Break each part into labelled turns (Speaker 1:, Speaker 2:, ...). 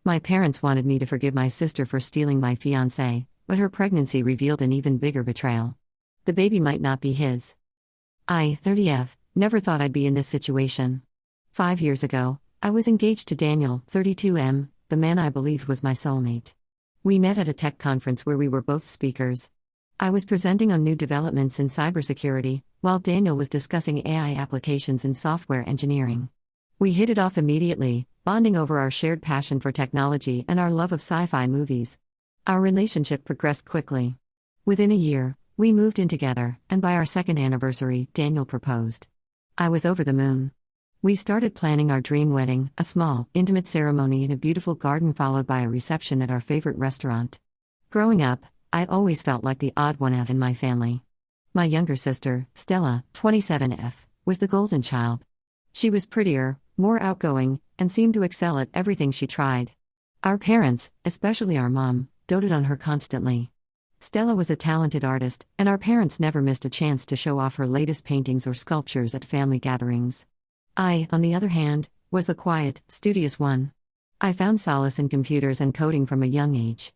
Speaker 1: My parents wanted me to forgive my sister for stealing my fiancé, but her pregnancy revealed an even bigger betrayal. The baby might not be his. I, 30F, never thought I'd be in this situation. 5 years ago, I was engaged to Daniel, 32M, the man I believed was my soulmate. We met at a tech conference where we were both speakers. I was presenting on new developments in cybersecurity, while Daniel was discussing AI applications in software engineering. We hit it off immediately, bonding over our shared passion for technology and our love of sci-fi movies. Our relationship progressed quickly. Within a year, we moved in together, and by our second anniversary, Daniel proposed. I was over the moon. We started planning our dream wedding, a small, intimate ceremony in a beautiful garden followed by a reception at our favorite restaurant. Growing up, I always felt like the odd one out in my family. My younger sister, Stella, 27F, was the golden child. She was prettier, more outgoing, and seemed to excel at everything she tried. Our parents, especially our mom, doted on her constantly. Stella was a talented artist, and our parents never missed a chance to show off her latest paintings or sculptures at family gatherings. I, on the other hand, was the quiet, studious one. I found solace in computers and coding from a young age.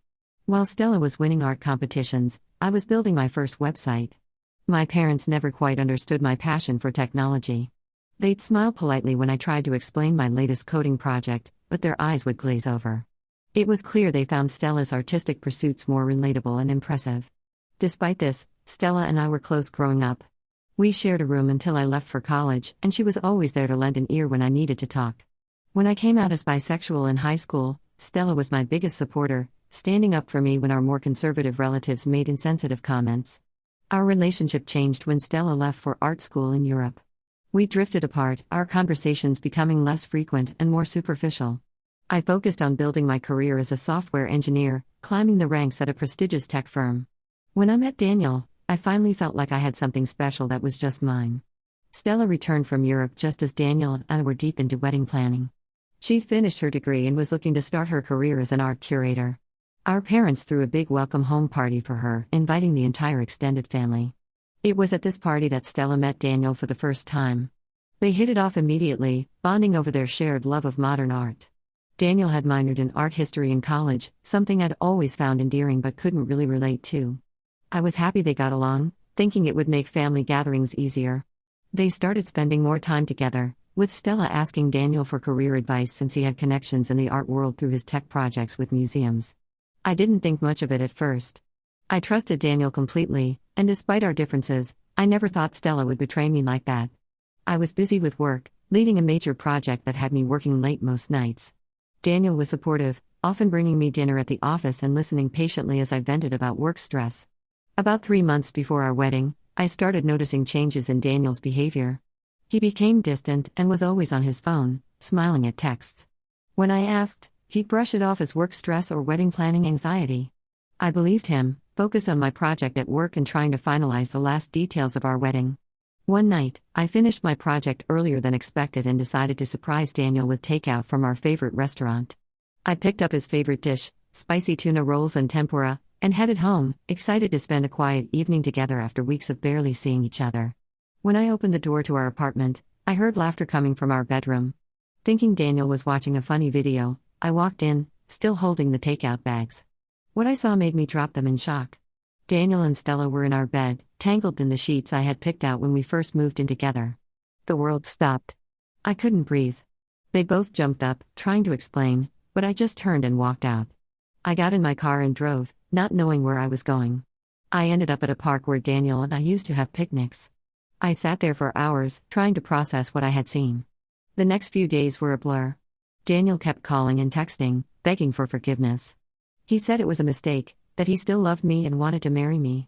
Speaker 1: While Stella was winning art competitions, I was building my first website. My parents never quite understood my passion for technology. They'd smile politely when I tried to explain my latest coding project, but their eyes would glaze over. It was clear they found Stella's artistic pursuits more relatable and impressive. Despite this, Stella and I were close growing up. We shared a room until I left for college, and she was always there to lend an ear when I needed to talk. When I came out as bisexual in high school, Stella was my biggest supporter, standing up for me when our more conservative relatives made insensitive comments. Our relationship changed when Stella left for art school in Europe. We drifted apart, our conversations becoming less frequent and more superficial. I focused on building my career as a software engineer, climbing the ranks at a prestigious tech firm. When I met Daniel, I finally felt like I had something special that was just mine. Stella returned from Europe just as Daniel and I were deep into wedding planning. She'd finished her degree and was looking to start her career as an art curator. Our parents threw a big welcome home party for her, inviting the entire extended family. It was at this party that Stella met Daniel for the first time. They hit it off immediately, bonding over their shared love of modern art. Daniel had minored in art history in college, something I'd always found endearing but couldn't really relate to. I was happy they got along, thinking it would make family gatherings easier. They started spending more time together, with Stella asking Daniel for career advice since he had connections in the art world through his tech projects with museums. I didn't think much of it at first. I trusted Daniel completely, and despite our differences, I never thought Stella would betray me like that. I was busy with work, leading a major project that had me working late most nights. Daniel was supportive, often bringing me dinner at the office and listening patiently as I vented about work stress. About 3 months before our wedding, I started noticing changes in Daniel's behavior. He became distant and was always on his phone, smiling at texts. When I asked, he'd brush it off as work stress or wedding planning anxiety. I believed him, focused on my project at work and trying to finalize the last details of our wedding. One night, I finished my project earlier than expected and decided to surprise Daniel with takeout from our favorite restaurant. I picked up his favorite dish, spicy tuna rolls and tempura, and headed home, excited to spend a quiet evening together after weeks of barely seeing each other. When I opened the door to our apartment, I heard laughter coming from our bedroom. Thinking Daniel was watching a funny video, I walked in, still holding the takeout bags. What I saw made me drop them in shock. Daniel and Stella were in our bed, tangled in the sheets I had picked out when we first moved in together. The world stopped. I couldn't breathe. They both jumped up, trying to explain, but I just turned and walked out. I got in my car and drove, not knowing where I was going. I ended up at a park where Daniel and I used to have picnics. I sat there for hours, trying to process what I had seen. The next few days were a blur. Daniel kept calling and texting, begging for forgiveness. He said it was a mistake, that he still loved me and wanted to marry me.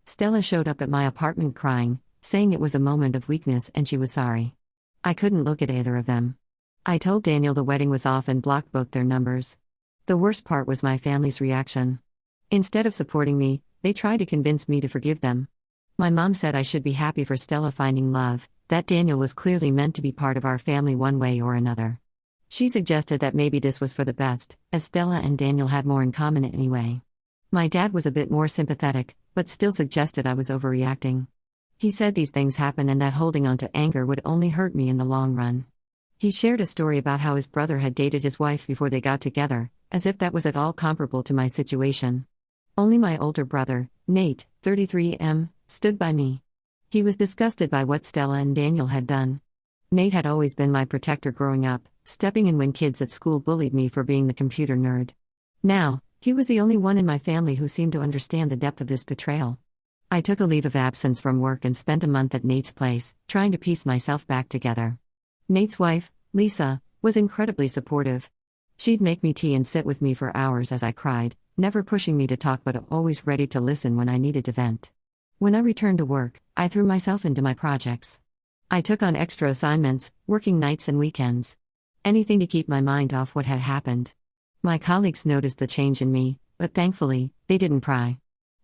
Speaker 1: Stella showed up at my apartment crying, saying it was a moment of weakness and she was sorry. I couldn't look at either of them. I told Daniel the wedding was off and blocked both their numbers. The worst part was my family's reaction. Instead of supporting me, they tried to convince me to forgive them. My mom said I should be happy for Stella finding love, that Daniel was clearly meant to be part of our family one way or another. She suggested that maybe this was for the best, as Stella and Daniel had more in common anyway. My dad was a bit more sympathetic, but still suggested I was overreacting. He said these things happen and that holding on to anger would only hurt me in the long run. He shared a story about how his brother had dated his wife before they got together, as if that was at all comparable to my situation. Only my older brother, Nate, 33M, stood by me. He was disgusted by what Stella and Daniel had done. Nate had always been my protector growing up, stepping in when kids at school bullied me for being the computer nerd. Now, he was the only one in my family who seemed to understand the depth of this betrayal. I took a leave of absence from work and spent a month at Nate's place, trying to piece myself back together. Nate's wife, Lisa, was incredibly supportive. She'd make me tea and sit with me for hours as I cried, never pushing me to talk but always ready to listen when I needed to vent. When I returned to work, I threw myself into my projects. I took on extra assignments, working nights and weekends. Anything to keep my mind off what had happened. My colleagues noticed the change in me, but thankfully, they didn't pry.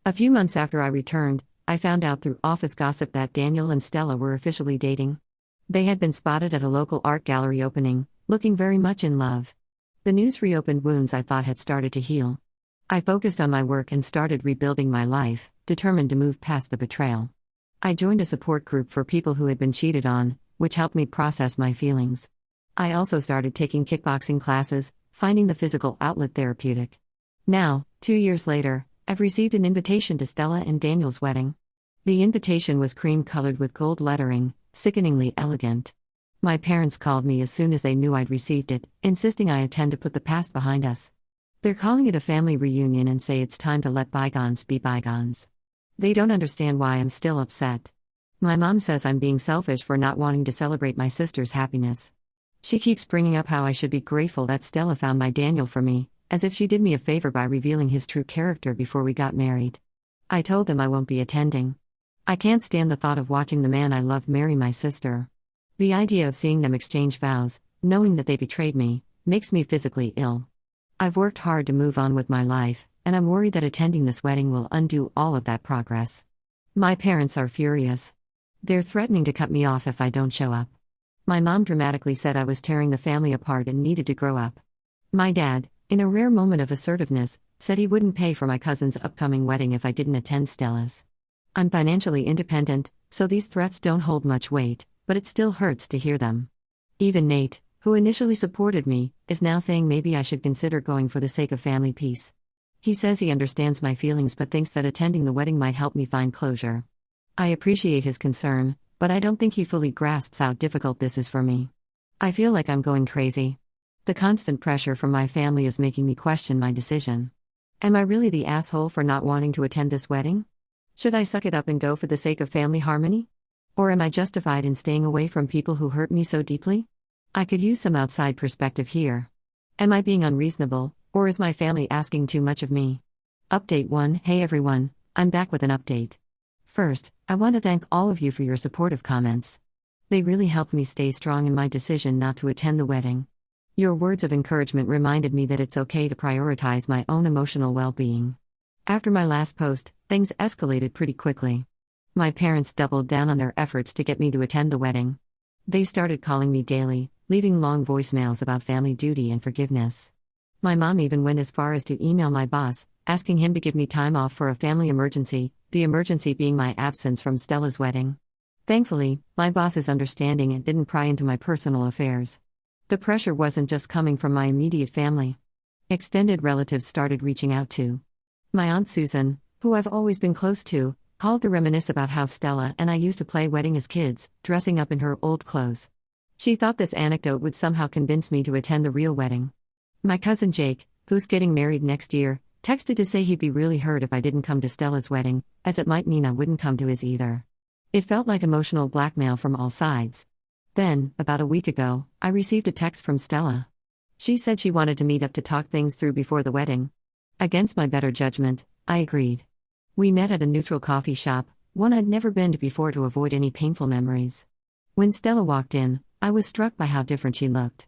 Speaker 1: A few months after I returned, I found out through office gossip that Daniel and Stella were officially dating. They had been spotted at a local art gallery opening, looking very much in love. The news reopened wounds I thought had started to heal. I focused on my work and started rebuilding my life, determined to move past the betrayal. I joined a support group for people who had been cheated on, which helped me process my feelings. I also started taking kickboxing classes, finding the physical outlet therapeutic. Now, 2 years later, I've received an invitation to Stella and Daniel's wedding. The invitation was cream-colored with gold lettering, sickeningly elegant. My parents called me as soon as they knew I'd received it, insisting I attend to put the past behind us. They're calling it a family reunion and say it's time to let bygones be bygones. They don't understand why I'm still upset. My mom says I'm being selfish for not wanting to celebrate my sister's happiness. She keeps bringing up how I should be grateful that Stella found my Daniel for me, as if she did me a favor by revealing his true character before we got married. I told them I won't be attending. I can't stand the thought of watching the man I loved marry my sister. The idea of seeing them exchange vows, knowing that they betrayed me, makes me physically ill. I've worked hard to move on with my life, and I'm worried that attending this wedding will undo all of that progress. My parents are furious. They're threatening to cut me off if I don't show up. My mom dramatically said I was tearing the family apart and needed to grow up. My dad, in a rare moment of assertiveness, said he wouldn't pay for my cousin's upcoming wedding if I didn't attend Stella's. I'm financially independent, so these threats don't hold much weight, but it still hurts to hear them. Even Nate, who initially supported me, is now saying maybe I should consider going for the sake of family peace. He says he understands my feelings but thinks that attending the wedding might help me find closure. I appreciate his concern, but I don't think he fully grasps how difficult this is for me. I feel like I'm going crazy. The constant pressure from my family is making me question my decision. Am I really the asshole for not wanting to attend this wedding? Should I suck it up and go for the sake of family harmony? Or am I justified in staying away from people who hurt me so deeply? I could use some outside perspective here. Am I being unreasonable, or is my family asking too much of me? Update 1. Hey everyone, I'm back with an update. First, I want to thank all of you for your supportive comments. They really helped me stay strong in my decision not to attend the wedding. Your words of encouragement reminded me that it's okay to prioritize my own emotional well-being. After my last post, things escalated pretty quickly. My parents doubled down on their efforts to get me to attend the wedding. They started calling me daily, leaving long voicemails about family duty and forgiveness. My mom even went as far as to email my boss, asking him to give me time off for a family emergency, the emergency being my absence from Stella's wedding. Thankfully, my boss is understanding and didn't pry into my personal affairs. The pressure wasn't just coming from my immediate family. Extended relatives started reaching out too. My Aunt Susan, who I've always been close to, called to reminisce about how Stella and I used to play wedding as kids, dressing up in her old clothes. She thought this anecdote would somehow convince me to attend the real wedding. My cousin Jake, who's getting married next year, texted to say he'd be really hurt if I didn't come to Stella's wedding, as it might mean I wouldn't come to his either. It felt like emotional blackmail from all sides. Then, about a week ago, I received a text from Stella. She said she wanted to meet up to talk things through before the wedding. Against my better judgment, I agreed. We met at a neutral coffee shop, one I'd never been to before to avoid any painful memories. When Stella walked in, I was struck by how different she looked.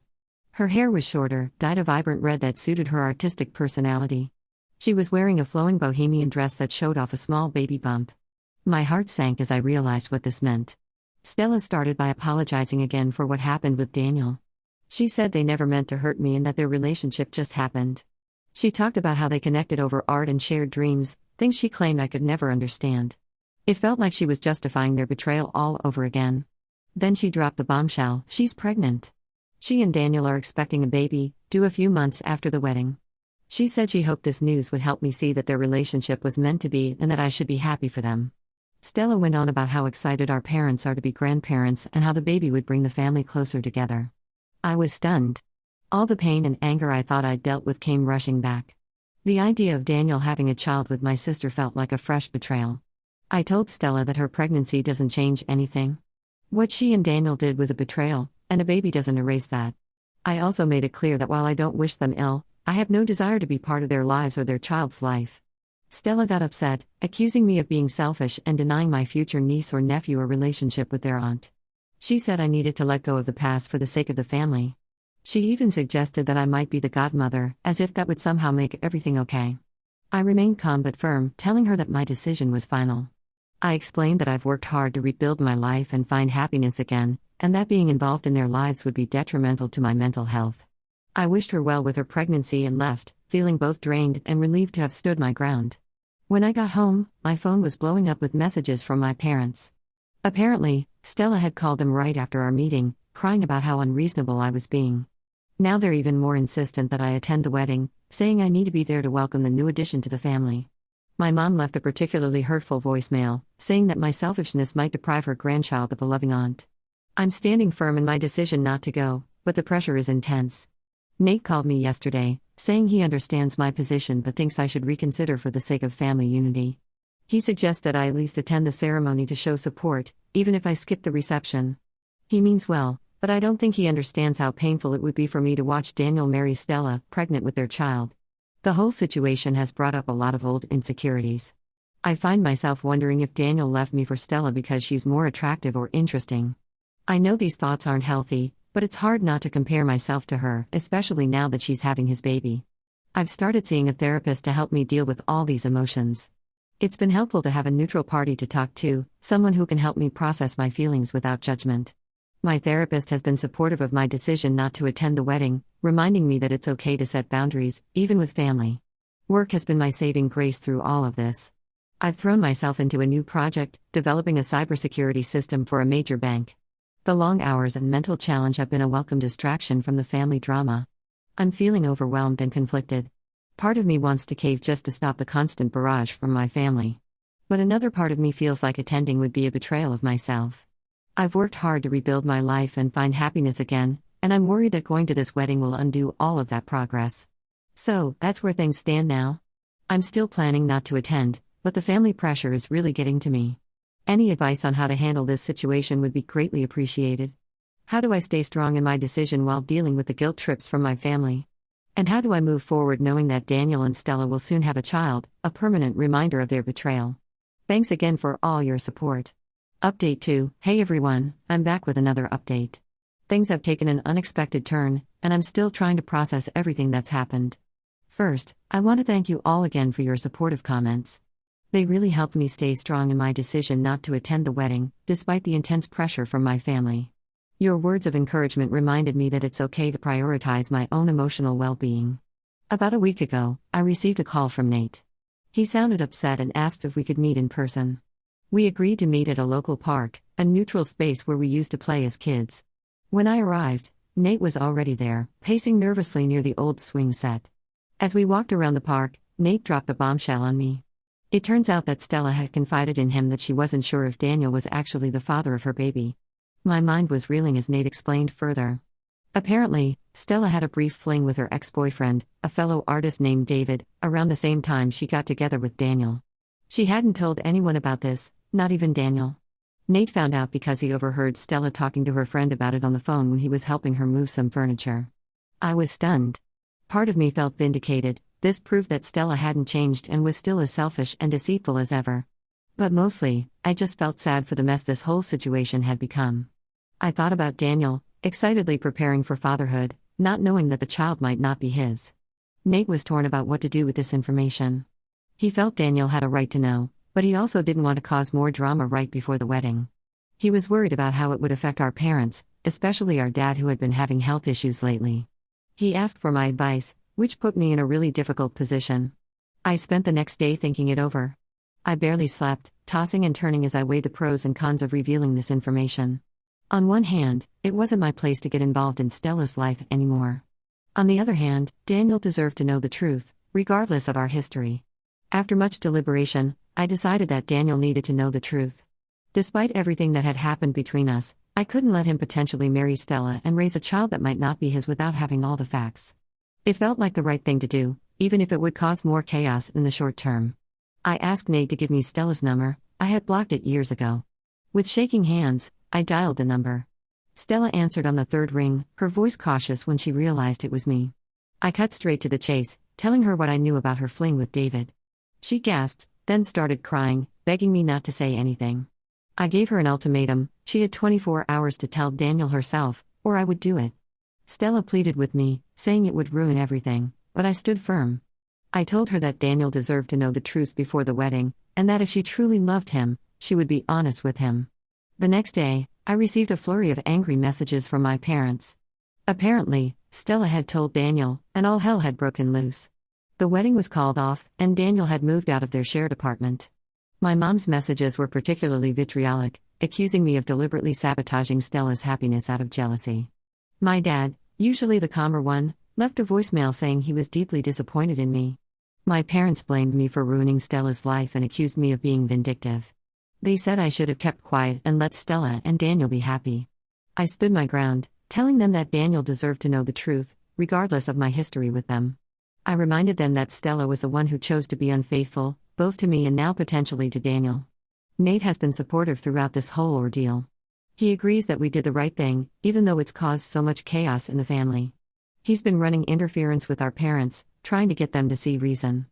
Speaker 1: Her hair was shorter, dyed a vibrant red that suited her artistic personality. She was wearing a flowing bohemian dress that showed off a small baby bump. My heart sank as I realized what this meant. Stella started by apologizing again for what happened with Daniel. She said they never meant to hurt me and that their relationship just happened. She talked about how they connected over art and shared dreams, things she claimed I could never understand. It felt like she was justifying their betrayal all over again. Then she dropped the bombshell: she's pregnant. She and Daniel are expecting a baby, due a few months after the wedding. She said she hoped this news would help me see that their relationship was meant to be and that I should be happy for them. Stella went on about how excited our parents are to be grandparents and how the baby would bring the family closer together. I was stunned. All the pain and anger I thought I'd dealt with came rushing back. The idea of Daniel having a child with my sister felt like a fresh betrayal. I told Stella that her pregnancy doesn't change anything. What she and Daniel did was a betrayal, and a baby doesn't erase that. I also made it clear that while I don't wish them ill, I have no desire to be part of their lives or their child's life. Stella got upset, accusing me of being selfish and denying my future niece or nephew a relationship with their aunt. She said I needed to let go of the past for the sake of the family. She even suggested that I might be the godmother, as if that would somehow make everything okay. I remained calm but firm, telling her that my decision was final. I explained that I've worked hard to rebuild my life and find happiness again, and that being involved in their lives would be detrimental to my mental health. I wished her well with her pregnancy and left, feeling both drained and relieved to have stood my ground. When I got home, my phone was blowing up with messages from my parents. Apparently, Stella had called them right after our meeting, crying about how unreasonable I was being. Now they're even more insistent that I attend the wedding, saying I need to be there to welcome the new addition to the family. My mom left a particularly hurtful voicemail, saying that my selfishness might deprive her grandchild of a loving aunt. I'm standing firm in my decision not to go, but the pressure is intense. Nate called me yesterday, saying he understands my position but thinks I should reconsider for the sake of family unity. He suggested I at least attend the ceremony to show support, even if I skip the reception. He means well, but I don't think he understands how painful it would be for me to watch Daniel marry Stella, pregnant with their child. The whole situation has brought up a lot of old insecurities. I find myself wondering if Daniel left me for Stella because she's more attractive or interesting. I know these thoughts aren't healthy, but it's hard not to compare myself to her, especially now that she's having his baby. I've started seeing a therapist to help me deal with all these emotions. It's been helpful to have a neutral party to talk to, someone who can help me process my feelings without judgment. My therapist has been supportive of my decision not to attend the wedding, reminding me that it's okay to set boundaries, even with family. Work has been my saving grace through all of this. I've thrown myself into a new project, developing a cybersecurity system for a major bank. The long hours and mental challenge have been a welcome distraction from the family drama. I'm feeling overwhelmed and conflicted. Part of me wants to cave just to stop the constant barrage from my family. But another part of me feels like attending would be a betrayal of myself. I've worked hard to rebuild my life and find happiness again, and I'm worried that going to this wedding will undo all of that progress. So, that's where things stand now. I'm still planning not to attend, but the family pressure is really getting to me. Any advice on how to handle this situation would be greatly appreciated. How do I stay strong in my decision while dealing with the guilt trips from my family? And how do I move forward knowing that Daniel and Stella will soon have a child, a permanent reminder of their betrayal? Thanks again for all your support. Update 2. Hey everyone, I'm back with another update. Things have taken an unexpected turn, and I'm still trying to process everything that's happened. First, I want to thank you all again for your supportive comments. They really helped me stay strong in my decision not to attend the wedding, despite the intense pressure from my family. Your words of encouragement reminded me that it's okay to prioritize my own emotional well-being. About a week ago, I received a call from Nate. He sounded upset and asked if we could meet in person. We agreed to meet at a local park, a neutral space where we used to play as kids. When I arrived, Nate was already there, pacing nervously near the old swing set. As we walked around the park, Nate dropped a bombshell on me. It turns out that Stella had confided in him that she wasn't sure if Daniel was actually the father of her baby. My mind was reeling as Nate explained further. Apparently, Stella had a brief fling with her ex-boyfriend, a fellow artist named David, around the same time she got together with Daniel. She hadn't told anyone about this, not even Daniel. Nate found out because he overheard Stella talking to her friend about it on the phone when he was helping her move some furniture. I was stunned. Part of me felt vindicated. This proved that Stella hadn't changed and was still as selfish and deceitful as ever. But mostly, I just felt sad for the mess this whole situation had become. I thought about Daniel, excitedly preparing for fatherhood, not knowing that the child might not be his. Nate was torn about what to do with this information. He felt Daniel had a right to know, but he also didn't want to cause more drama right before the wedding. He was worried about how it would affect our parents, especially our dad who had been having health issues lately. He asked for my advice, which put me in a really difficult position. I spent the next day thinking it over. I barely slept, tossing and turning as I weighed the pros and cons of revealing this information. On one hand, it wasn't my place to get involved in Stella's life anymore. On the other hand, Daniel deserved to know the truth, regardless of our history. After much deliberation, I decided that Daniel needed to know the truth. Despite everything that had happened between us, I couldn't let him potentially marry Stella and raise a child that might not be his without having all the facts. It felt like the right thing to do, even if it would cause more chaos in the short term. I asked Nate to give me Stella's number. I had blocked it years ago. With shaking hands, I dialed the number. Stella answered on the third ring, her voice cautious when she realized it was me. I cut straight to the chase, telling her what I knew about her fling with David. She gasped, then started crying, begging me not to say anything. I gave her an ultimatum. She had 24 hours to tell Daniel herself, or I would do it. Stella pleaded with me, saying it would ruin everything, but I stood firm. I told her that Daniel deserved to know the truth before the wedding, and that if she truly loved him, she would be honest with him. The next day, I received a flurry of angry messages from my parents. Apparently, Stella had told Daniel, and all hell had broken loose. The wedding was called off, and Daniel had moved out of their shared apartment. My mom's messages were particularly vitriolic, accusing me of deliberately sabotaging Stella's happiness out of jealousy. My dad, usually the calmer one, left a voicemail saying he was deeply disappointed in me. My parents blamed me for ruining Stella's life and accused me of being vindictive. They said I should have kept quiet and let Stella and Daniel be happy. I stood my ground, telling them that Daniel deserved to know the truth, regardless of my history with them. I reminded them that Stella was the one who chose to be unfaithful, both to me and now potentially to Daniel. Nate has been supportive throughout this whole ordeal. He agrees that we did the right thing, even though it's caused so much chaos in the family. He's been running interference with our parents, trying to get them to see reason.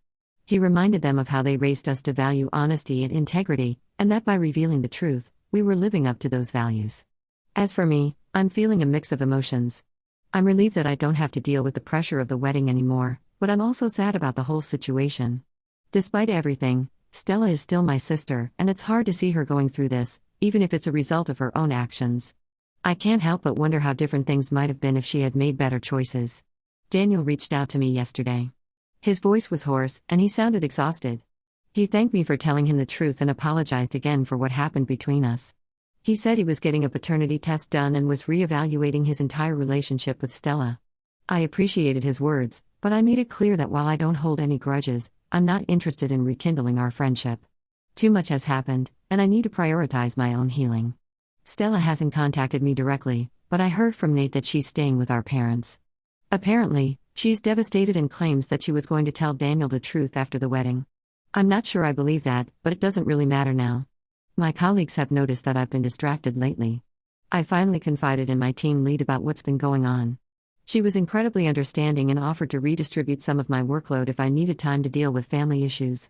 Speaker 1: He reminded them of how they raised us to value honesty and integrity, and that by revealing the truth, we were living up to those values. As for me, I'm feeling a mix of emotions. I'm relieved that I don't have to deal with the pressure of the wedding anymore, but I'm also sad about the whole situation. Despite everything, Stella is still my sister, and it's hard to see her going through this, even if it's a result of her own actions. I can't help but wonder how different things might have been if she had made better choices. Daniel reached out to me yesterday. His voice was hoarse, and he sounded exhausted. He thanked me for telling him the truth and apologized again for what happened between us. He said he was getting a paternity test done and was re-evaluating his entire relationship with Stella. I appreciated his words, but I made it clear that while I don't hold any grudges, I'm not interested in rekindling our friendship. Too much has happened, and I need to prioritize my own healing. Stella hasn't contacted me directly, but I heard from Nate that she's staying with our parents. Apparently, she's devastated and claims that she was going to tell Daniel the truth after the wedding. I'm not sure I believe that, but it doesn't really matter now. My colleagues have noticed that I've been distracted lately. I finally confided in my team lead about what's been going on. She was incredibly understanding and offered to redistribute some of my workload if I needed time to deal with family issues.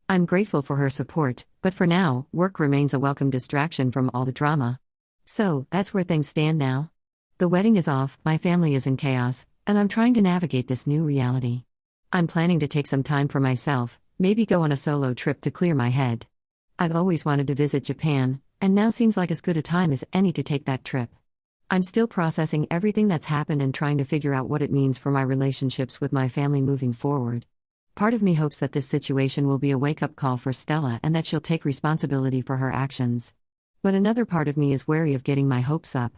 Speaker 1: I'm grateful for her support, but for now, work remains a welcome distraction from all the drama. So, that's where things stand now. The wedding is off, my family is in chaos, and I'm trying to navigate this new reality. I'm planning to take some time for myself, maybe go on a solo trip to clear my head. I've always wanted to visit Japan, and now seems like as good a time as any to take that trip. I'm still processing everything that's happened and trying to figure out what it means for my relationships with my family moving forward. Part of me hopes that this situation will be a wake-up call for Stella and that she'll take responsibility for her actions. But another part of me is wary of getting my hopes up.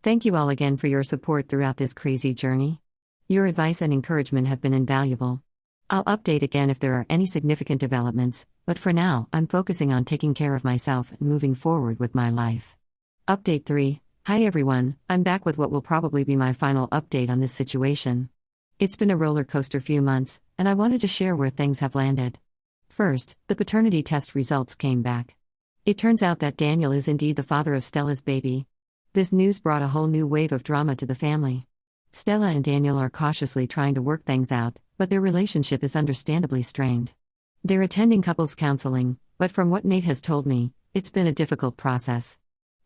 Speaker 1: Thank you all again for your support throughout this crazy journey. Your advice and encouragement have been invaluable. I'll update again if there are any significant developments, but for now, I'm focusing on taking care of myself and moving forward with my life. Update 3. Hi everyone, I'm back with what will probably be my final update on this situation. It's been a roller coaster few months, and I wanted to share where things have landed. First, the paternity test results came back. It turns out that Daniel is indeed the father of Stella's baby. This news brought a whole new wave of drama to the family. Stella and Daniel are cautiously trying to work things out, but their relationship is understandably strained. They're attending couples counseling, but from what Nate has told me, it's been a difficult process.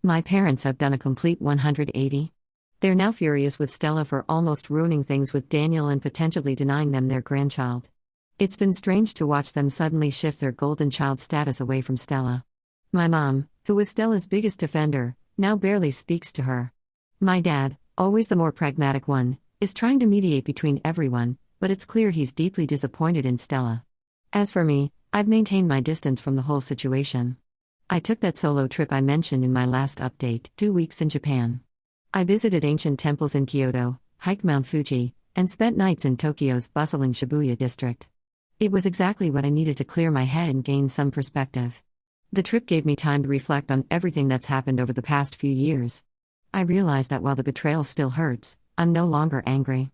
Speaker 1: My parents have done a complete 180. They're now furious with Stella for almost ruining things with Daniel and potentially denying them their grandchild. It's been strange to watch them suddenly shift their golden child status away from Stella. My mom, who was Stella's biggest defender, now barely speaks to her. My dad, always the more pragmatic one, is trying to mediate between everyone, but it's clear he's deeply disappointed in Stella. As for me, I've maintained my distance from the whole situation. I took that solo trip I mentioned in my last update, 2 weeks in Japan. I visited ancient temples in Kyoto, hiked Mount Fuji, and spent nights in Tokyo's bustling Shibuya district. It was exactly what I needed to clear my head and gain some perspective. The trip gave me time to reflect on everything that's happened over the past few years. I realized that while the betrayal still hurts, I'm no longer angry.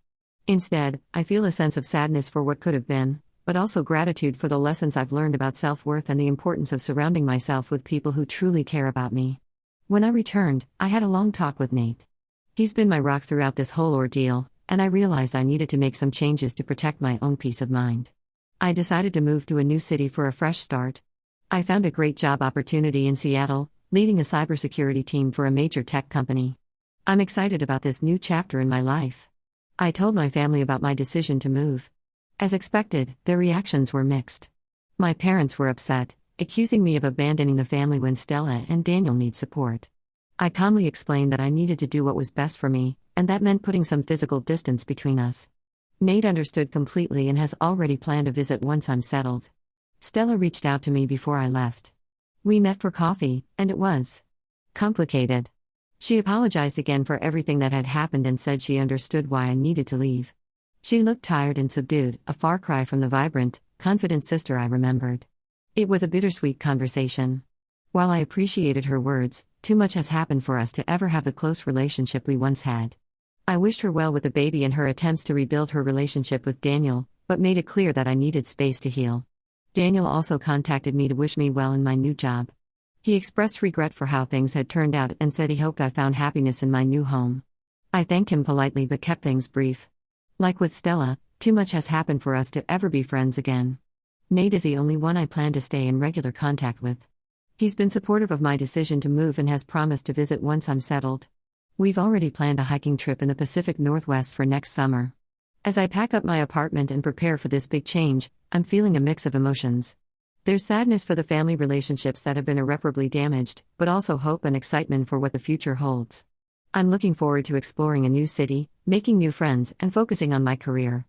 Speaker 1: Instead, I feel a sense of sadness for what could have been, but also gratitude for the lessons I've learned about self-worth and the importance of surrounding myself with people who truly care about me. When I returned, I had a long talk with Nate. He's been my rock throughout this whole ordeal, and I realized I needed to make some changes to protect my own peace of mind. I decided to move to a new city for a fresh start. I found a great job opportunity in Seattle, leading a cybersecurity team for a major tech company. I'm excited about this new chapter in my life. I told my family about my decision to move. As expected, their reactions were mixed. My parents were upset, accusing me of abandoning the family when Stella and Daniel need support. I calmly explained that I needed to do what was best for me, and that meant putting some physical distance between us. Nate understood completely and has already planned a visit once I'm settled. Stella reached out to me before I left. We met for coffee, and it was complicated. She apologized again for everything that had happened and said she understood why I needed to leave. She looked tired and subdued, a far cry from the vibrant, confident sister I remembered. It was a bittersweet conversation. While I appreciated her words, too much has happened for us to ever have the close relationship we once had. I wished her well with the baby and her attempts to rebuild her relationship with Daniel, but made it clear that I needed space to heal. Daniel also contacted me to wish me well in my new job. He expressed regret for how things had turned out and said he hoped I found happiness in my new home. I thanked him politely but kept things brief. Like with Stella, too much has happened for us to ever be friends again. Nate is the only one I plan to stay in regular contact with. He's been supportive of my decision to move and has promised to visit once I'm settled. We've already planned a hiking trip in the Pacific Northwest for next summer. As I pack up my apartment and prepare for this big change, I'm feeling a mix of emotions. There's sadness for the family relationships that have been irreparably damaged, but also hope and excitement for what the future holds. I'm looking forward to exploring a new city, making new friends, and focusing on my career.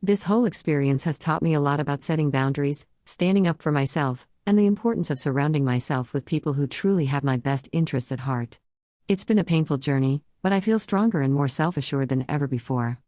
Speaker 1: This whole experience has taught me a lot about setting boundaries, standing up for myself, and the importance of surrounding myself with people who truly have my best interests at heart. It's been a painful journey, but I feel stronger and more self-assured than ever before.